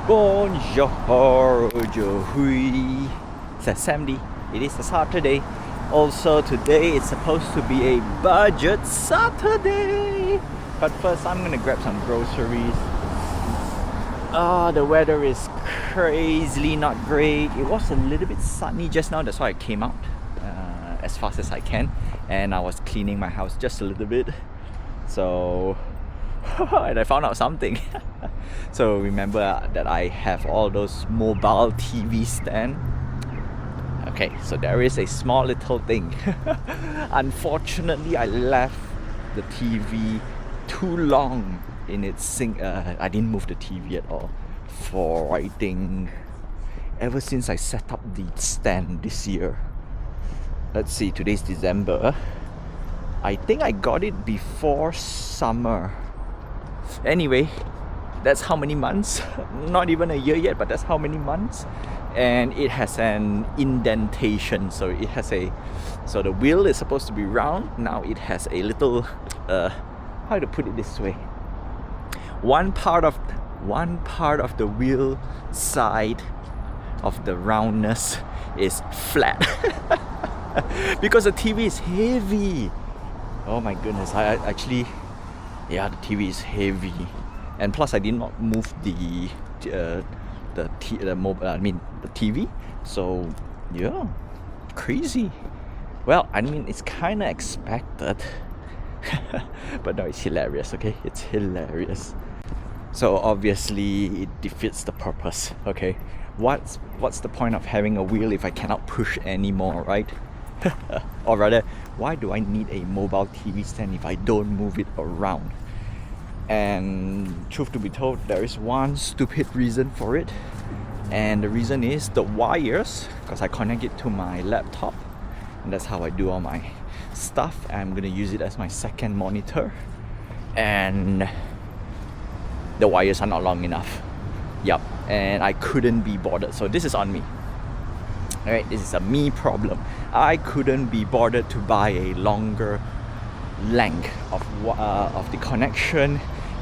Bonjour, Johui. It's Sandy. It is a Saturday. Also, today is supposed to be a budget Saturday. But first, I'm gonna grab some groceries. The weather is crazily not great. It was a little bit sunny just now. That's why I came out as fast as I can. And I was cleaning my house just a little bit. So, and I found out something. So remember that I have all those mobile TV stand. Okay, so there is a small little thing. Unfortunately, I left the TV too long in its sink. I didn't move the TV at all for, I think, ever since I set up the stand this year. Let's see, today's December. I think I got it before summer. Anyway, that's how many months. Not even a year yet, but that's how many months. And it has an indentation, so it has so the wheel is supposed to be round. Now it has a little how to put it this way, one part of the wheel side of the roundness is flat. Because the TV is heavy. Oh my goodness, I actually, yeah, the TV is heavy. And plus I did not move the TV. So yeah, crazy. Well, I mean, it's kind of expected. But no, it's hilarious, okay? It's hilarious. So obviously it defeats the purpose, okay? What's the point of having a wheel if I cannot push anymore, right? Or rather, why do I need a mobile TV stand if I don't move it around? And truth to be told, there is one stupid reason for it. And the reason is the wires, because I connect it to my laptop. And that's how I do all my stuff. I'm gonna use it as my second monitor. And the wires are not long enough. Yup. And I couldn't be bothered. So this is on me. Alright, this is a me problem. I couldn't be bothered to buy a longer length of the connection.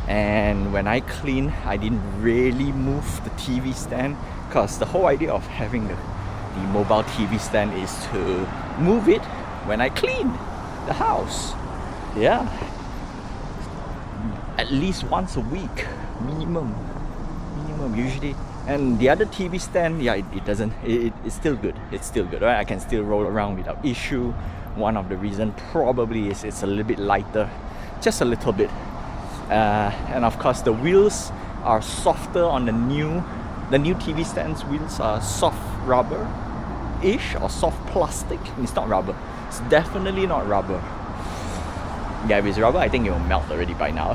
And when I clean, I didn't really move the TV stand, because the whole idea of having the mobile TV stand is to move it when I clean the house. Yeah, at least once a week minimum usually. And the other TV stand, yeah, it's still good. It's still good, right? I can still roll around without issue. One of the reasons probably is it's a little bit lighter, just a little bit. And of course the wheels are softer on the new TV stands. Wheels are soft rubber-ish or soft plastic. It's not rubber. It's definitely not rubber. Yeah, if it's rubber, I think it will melt already by now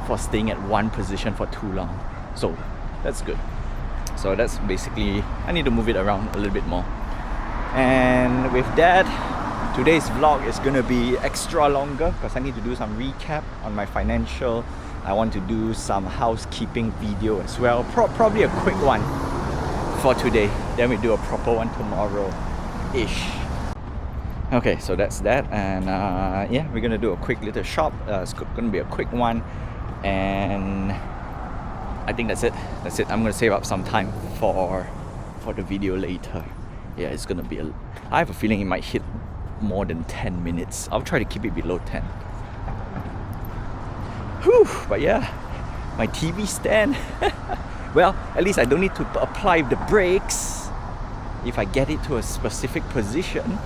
for staying at one position for too long. So that's good. So that's basically, I need to move it around a little bit more. And with that, today's vlog is gonna be extra longer because I need to do some recap on my financial. I want to do some housekeeping video as well. Probably a quick one for today. Then we do a proper one tomorrow-ish. Okay, so that's that. And yeah, we're gonna do a quick little shop. It's gonna be a quick one. And I think that's it. I'm gonna save up some time for the video later. Yeah, it's gonna be I have a feeling it might hit more than 10 minutes. I'll try to keep it below 10. Whew, but yeah, my TV stand. Well, at least I don't need to apply the brakes if I get it to a specific position.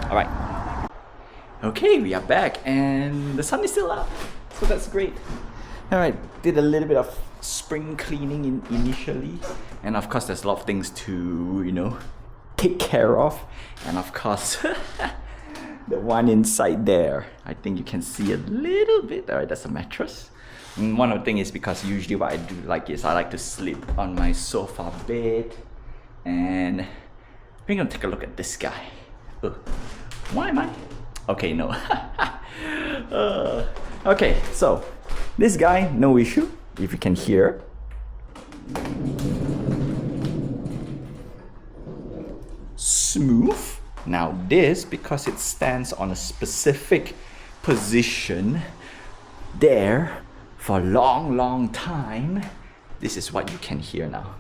Alright. Okay, we are back and the sun is still up. So that's great. Alright, did a little bit of spring cleaning initially. And of course there's a lot of things to, take care of. And of course, the one inside there, I think you can see a little bit. Alright, that's a mattress. And one of the things is because usually what I do is I like to sleep on my sofa bed. And we're gonna take a look at this guy. Why am I? Okay, no. Okay, so this guy, no issue, if you can hear. Smooth. Now this, because it stands on a specific position there for a long time, this is what you can hear now.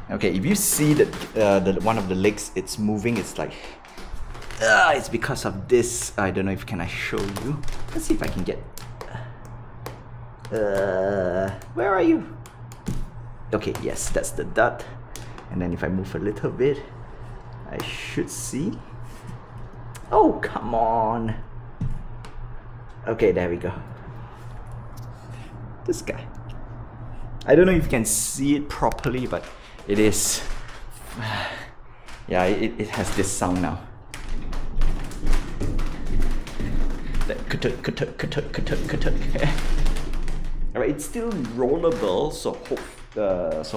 Okay, if you see that one of the legs, it's moving, it's like, it's because of this. I don't know if I show you. Let's see if I can get, where are you? Okay, yes, that's the dot. And then if I move a little bit, I should see. Oh, come on. Okay, there we go. This guy. I don't know if you can see it properly, but it is, yeah, it has this sound now. Alright, it's still rollable, so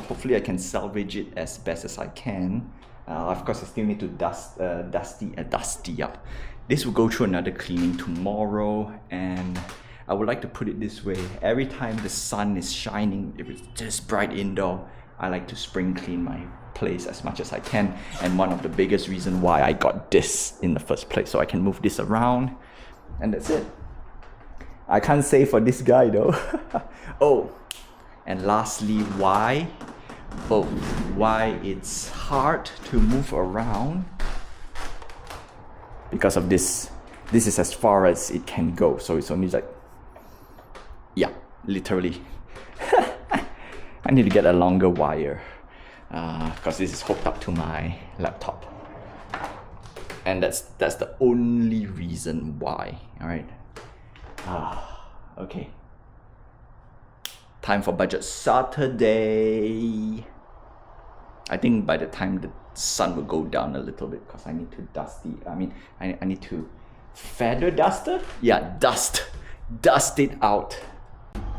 hopefully I can salvage it as best as I can. Of course, I still need to dusty up. This will go through another cleaning tomorrow, and I would like to put it this way: every time the sun is shining, if it's just bright indoor, I like to spring clean my place as much as I can. And one of the biggest reasons why I got this in the first place, so I can move this around, and that's it. I can't say for this guy though. Oh, and lastly, why it's hard to move around, because of this. This is as far as it can go, so it's only like, yeah, literally. I need to get a longer wire, because this is hooked up to my laptop, and that's the only reason why. All right. Okay. Time for budget Saturday. I think by the time the sun will go down a little bit, because I need to I need to feather duster? Yeah, dust it out.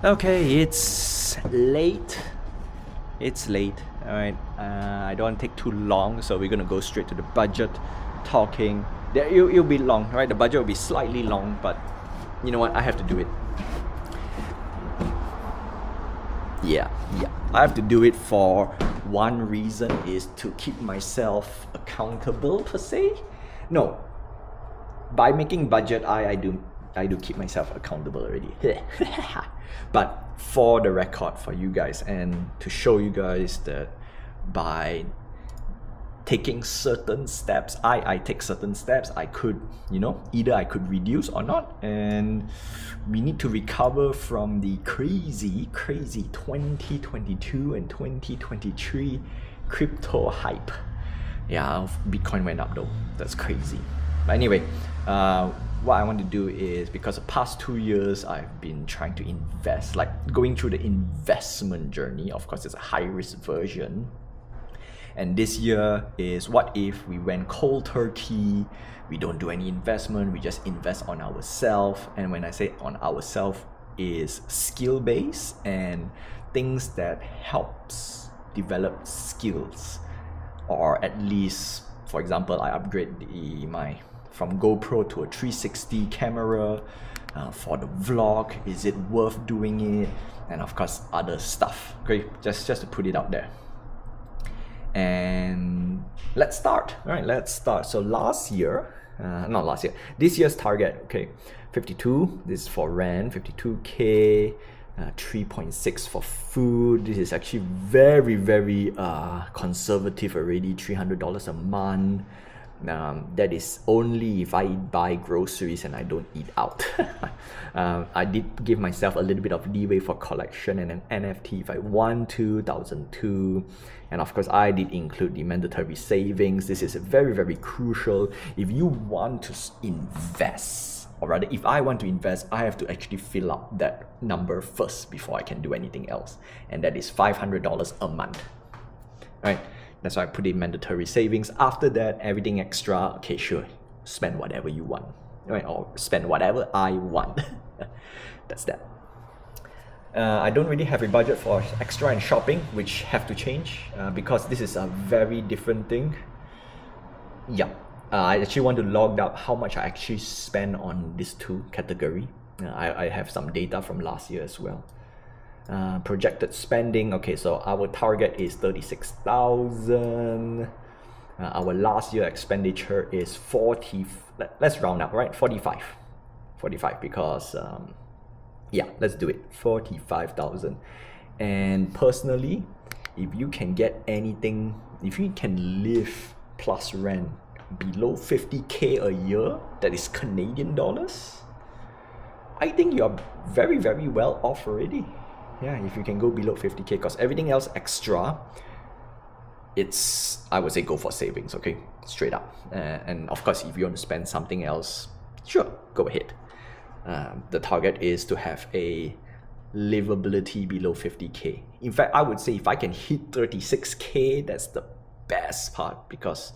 Okay, it's late. All right. I don't want to take too long, so we're gonna go straight to the budget talking. It'll be long, right? The budget will be slightly long, but you know what? I have to do it. Yeah. I have to do it for one reason, is to keep myself accountable per se. No, by making budget, I do keep myself accountable already. But for the record, for you guys, and to show you guys that by taking certain steps, I take certain steps, I could, either I could reduce or not, and we need to recover from the crazy 2022 and 2023 crypto hype. Yeah, Bitcoin went up though, that's crazy. But anyway, what I want to do is, because the past 2 years I've been trying to invest, like going through the investment journey. Of course, it's a high risk version. And this year is, what if we went cold turkey, we don't do any investment, we just invest on ourselves. And when I say on ourselves, is skill based and things that helps develop skills, or at least, for example, I upgrade from GoPro to a 360 camera for the vlog. Is it worth doing it? And of course, other stuff. Okay, just to put it out there. And let's start. All right, let's start. So this year's target, okay, 52. This is for rent, 52K. 3.6 for food. This is actually very, very conservative already. $300 a month. That is only if I buy groceries and I don't eat out. I did give myself a little bit of leeway for collection and an NFT if I want to, 1,002. And of course, I did include the mandatory savings. This is very, very crucial. If you want to invest, or rather, if I want to invest, I have to actually fill up that number first before I can do anything else. And that is $500 a month. Right? That's why I put in mandatory savings. After that, everything extra, okay, sure, spend whatever you want, right? Or spend whatever I want. That's that. I don't really have a budget for extra and shopping, which have to change because this is a very different thing. Yeah, I actually want to log up how much I actually spend on these two categories. I have some data from last year as well. Projected spending, okay, so our target is 36,000. Our last year expenditure is 40, let's round up, right? 45 because yeah, let's do it. 45,000. And personally, if you can get anything, if you can live plus rent below 50k a year, that is Canadian dollars, I think you're very, very well off already. Yeah, if you can go below 50k, because everything else extra, I would say go for savings, okay? Straight up. And of course, if you want to spend something else, sure, go ahead. The target is to have a livability below 50k. In fact, I would say if I can hit 36k, that's the best part, because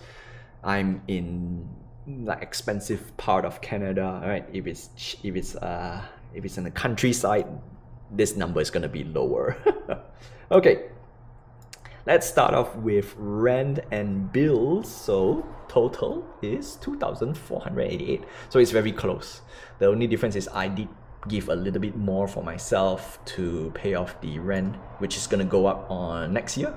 I'm in like expensive part of Canada, right? If it's in the countryside, this number is gonna be lower. Okay, let's start off with rent and bills. So total is 2,488. So it's very close. The only difference is I did give a little bit more for myself to pay off the rent, which is gonna go up on next year.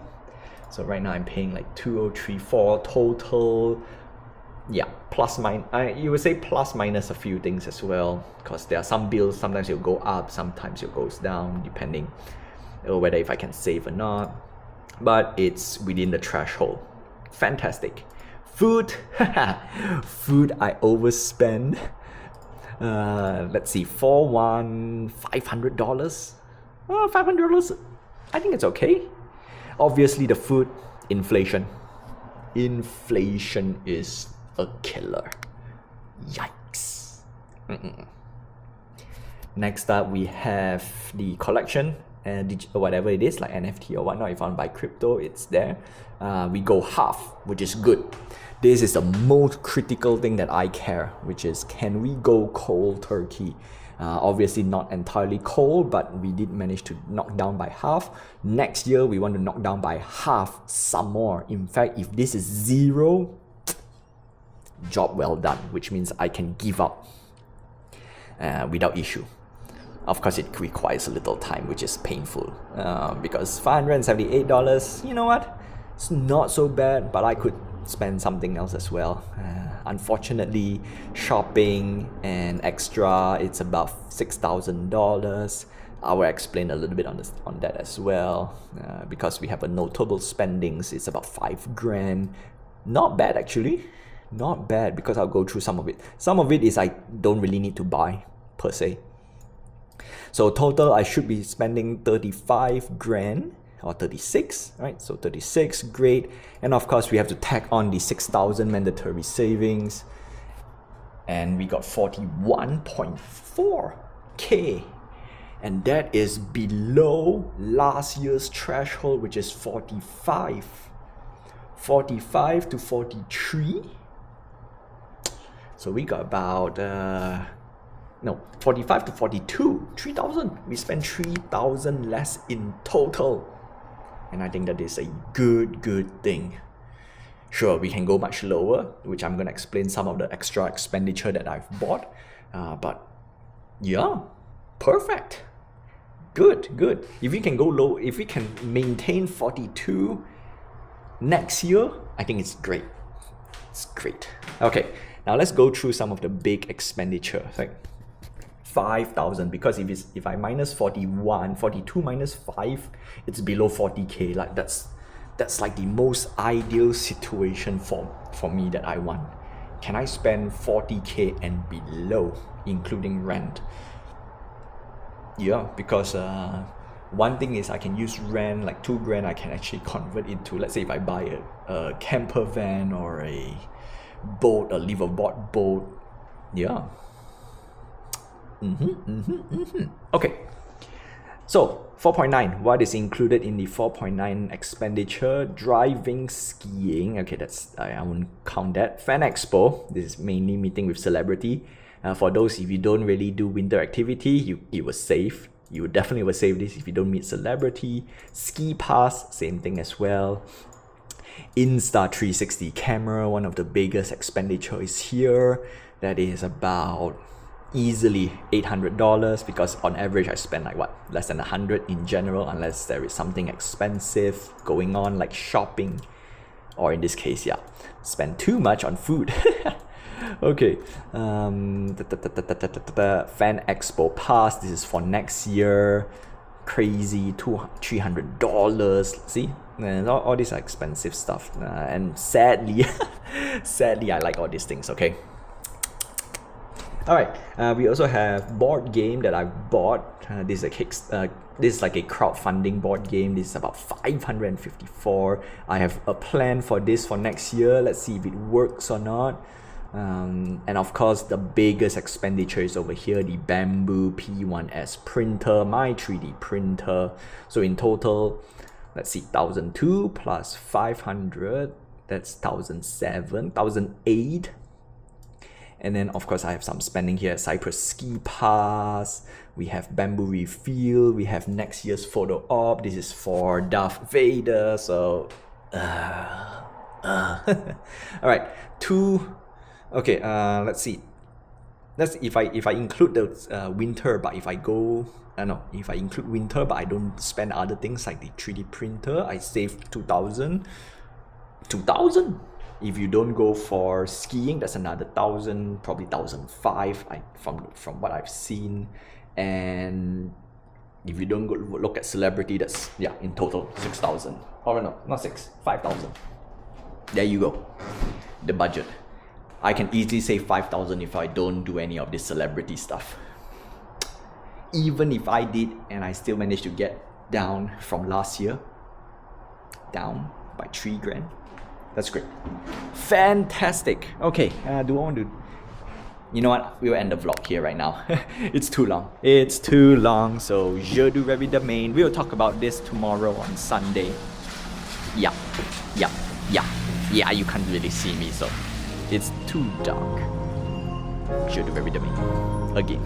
So right now I'm paying like 2,034 total. Yeah, you would say plus minus a few things as well, because there are some bills, sometimes it'll go up, sometimes it goes down, depending whether if I can save or not. But it's within the threshold. Fantastic. Food, food I overspend. Let's see, $500. $500, I think it's okay. Obviously the food, inflation is a killer. Yikes. Next up, we have the collection and whatever it is, like NFT or whatnot. If I want to buy crypto, it's there. We go half, which is good. This is the most critical thing that I care, which is, can we go cold turkey? Obviously not entirely cold, but we did manage to knock down by half. Next year, we want to knock down by half some more. In fact, if this is 0, job well done, which means I can give up without issue. Of course, it requires a little time, which is painful, because $578, you know what? It's not so bad, but I could spend something else as well. Unfortunately, shopping and extra, it's about $6,000. I will explain a little bit on that as well, because we have a notable spendings. It's about $5,000. Not bad actually, not bad, because I'll go through some of it. Some of it is I don't really need to buy per se. So total, I should be spending $35,000 or 36, right? So 36, great. And of course, we have to tack on the 6,000 mandatory savings. And we got 41.4k. And that is below last year's threshold, which is 45. 45 to 43. So we got about, 45 to 42, 3,000. We spent 3,000 less in total. And I think that is a good thing. Sure, we can go much lower, which I'm going to explain some of the extra expenditure that I've bought. But yeah, perfect. Good. If we can go low, if we can maintain 42 next year, I think it's great. It's great. Okay, now let's go through some of the big expenditure. Like 5,000, because if I minus 42 minus 5, it's below 40k. Like that's like the most ideal situation for me that I want. Can I spend 40k and below, including rent? Yeah, because one thing is I can use rent, like $2,000 I can actually convert into, let's say if I buy a camper van or a boat, a liveaboard boat. Yeah. Okay, so 4.9, what is included in the 4.9 expenditure? Driving, skiing, okay, I won't count that. Fan Expo, this is mainly meeting with celebrity. For those, if you don't really do winter activity, you will save. You definitely will save this if you don't meet celebrity. Ski pass, same thing as well. Insta360 camera, one of the biggest expenditure is here. That is about easily $800, because on average I spend like less than 100 in general, unless there is something expensive going on like shopping or in this case, yeah, spend too much on food. Okay, Fan Expo Pass, this is for next year. Crazy, $300. See, and all these are expensive stuff, and sadly, sadly, I like all these things. Okay. All right. We also have board game that I bought. This is this is like a crowdfunding board game. This is about 554. I have a plan for this for next year. Let's see if it works or not. And of course, the biggest expenditure is over here, the Bamboo P1S printer, my 3D printer. So in total, let's see, 1,002 plus 500, that's 1,007, 1,008. And then of course I have some spending here, Cyprus Ski Pass, we have Bamboo Refill, we have next year's photo op, this is for Darth Vader, so alright, okay, let's see. If I include the winter, but if I include winter but I don't spend other things like the 3D printer, I save 2,000. If you don't go for skiing, that's another 1,000, probably 1,005 from what I've seen. And if you don't go look at celebrity, that's, yeah, in total 6,000. Or no, not 5,000. There you go, the budget. I can easily save 5,000 if I don't do any of this celebrity stuff. Even if I did, and I still managed to get down from last year, down by 3 grand. That's great. Fantastic. Okay, do I want to... You know what? We'll end the vlog here right now. It's too long. It's too long. So, je devrais demain. We'll talk about this tomorrow on Sunday. Yeah. You can't really see me, so it's too dark. Je devrais demain. Again.